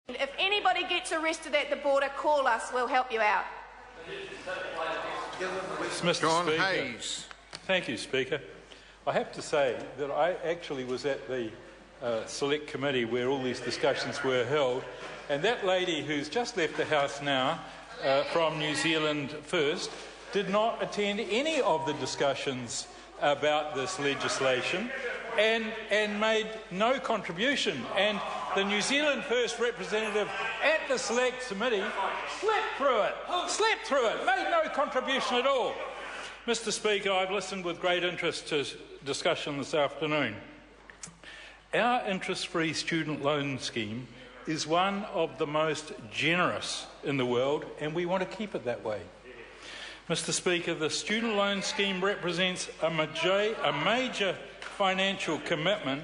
If anybody gets arrested at the border, call us. We'll help you out. Mr. John Speaker. Hayes. Thank you, Speaker. I have to say that I actually was at the Select Committee where all these discussions were held, and that lady who's just left the House now from New Zealand First did not attend any of the discussions about this legislation and made no contribution. And the New Zealand First representative at the Select Committee slept through it, made no contribution at all. Mr. Speaker, I've listened with great interest to discussion this afternoon. Our interest-free student loan scheme is one of the most generous in the world, and we want to keep it that way. Mr. Speaker, the student loan scheme represents a major financial commitment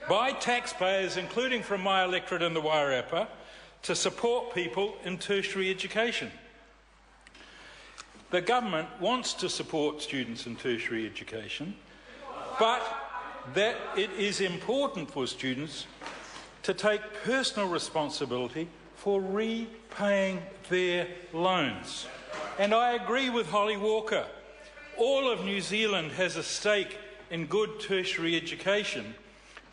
by taxpayers, including from my electorate in the Wairarapa, to support people in tertiary education. The government wants to support students in tertiary education, but that it is important for students to take personal responsibility for repaying their loans. And I agree with Holly Walker. All of New Zealand has a stake in good tertiary education,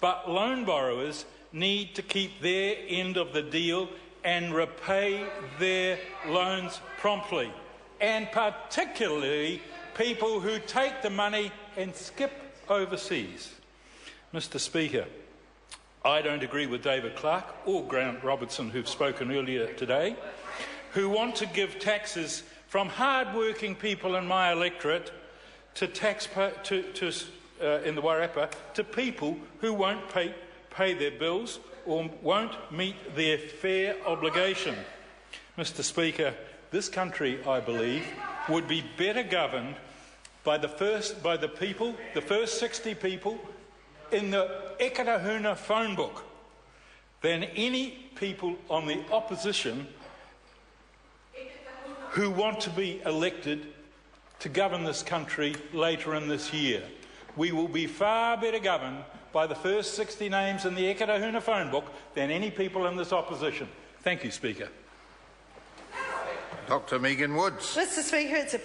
but loan borrowers need to keep their end of the deal and repay their loans promptly, and particularly people who take the money and skip overseas. Mr. Speaker, I don't agree with David Clark or Grant Robertson, who've spoken earlier today, who want to give taxes from hard-working people in my electorate to in the Wairarapa to people who won't pay their bills or won't meet their fair obligation. Mr. Speaker, this country, I believe, would be better governed by the first 60 people in the Ekatahuna phone book than any people on the opposition who want to be elected to govern this country later in this year. We will be far better governed by the first 60 names in the Ekatahuna phone book than any people in this opposition. Thank you, Speaker. Dr. Megan Woods. Mr. Speaker, it's a